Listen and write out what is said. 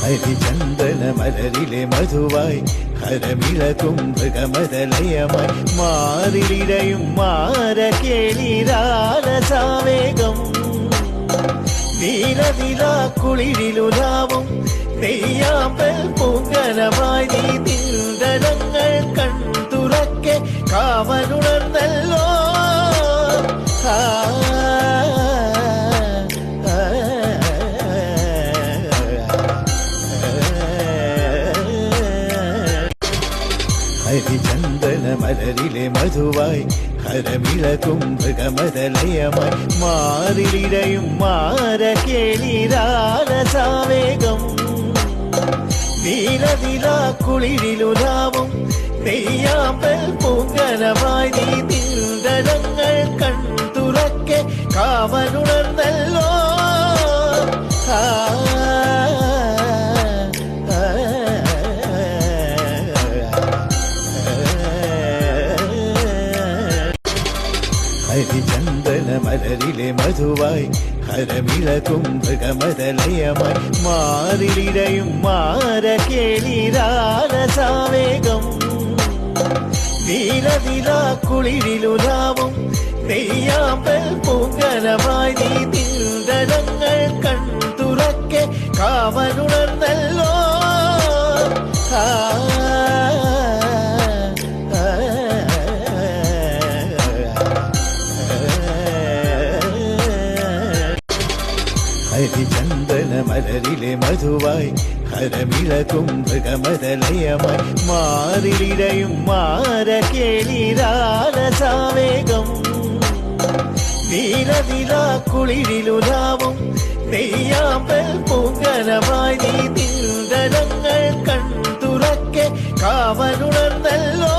ഹരിചന്ദന മലരിലെ മധുവായി ഹരമിളകും മൃഗമതലയമായി മാറിലിടയും മാര കേളിരാലസാവേഗം നീലനിലാ കുളിരിലുലാവും നെയ്യാമ്പൽ പൂങ്കനമായി നീ തിരുടനങ്ങൾ കൺതുറക്കെ കാമനുണർന്നല്ലോ ഹരിചന്ദന മലരിലെ മധുവായി ഹരമിളകും മൃഗമതലയമായി മാറിലിടയും മാര കേളിരാലസാവേഗം നീലനിലാ കുളിരിലുലാവും നെയ്യാമ്പൽ പൂങ്കനമായി നീ തിരുടനങ്ങൾ കൺതുറക്കെ കാമനുണർന്നല്ലോ ഹരിചന്ദന മലരിലെ മധുവായി ഹരമിളകും മൃഗമതലയമായി മാറിലിടയും മാര കേളിരാലസാവേഗം നീലനിലാ കുളിരിലുലാവും നെയ്യാമ്പൽ പൂങ്കനമായി നീ തിരുടനങ്ങൾ കൺതുറക്കെ കാമനുണർന്നല്ലോ ഹരിചന്ദന മലരിലെ മധുവായി ഹരമിളകും മൃഗമതലയമായി മാറിലിടയും മാര കേളിരാലസാവേഗം നീലനിലാ കുളിരിലുലാവും നെയ്യാമ്പൽ പൂങ്കനമായി നീ തിരുടനങ്ങൾ കൺതുറക്കെ കാമനുണർന്നല്ലോ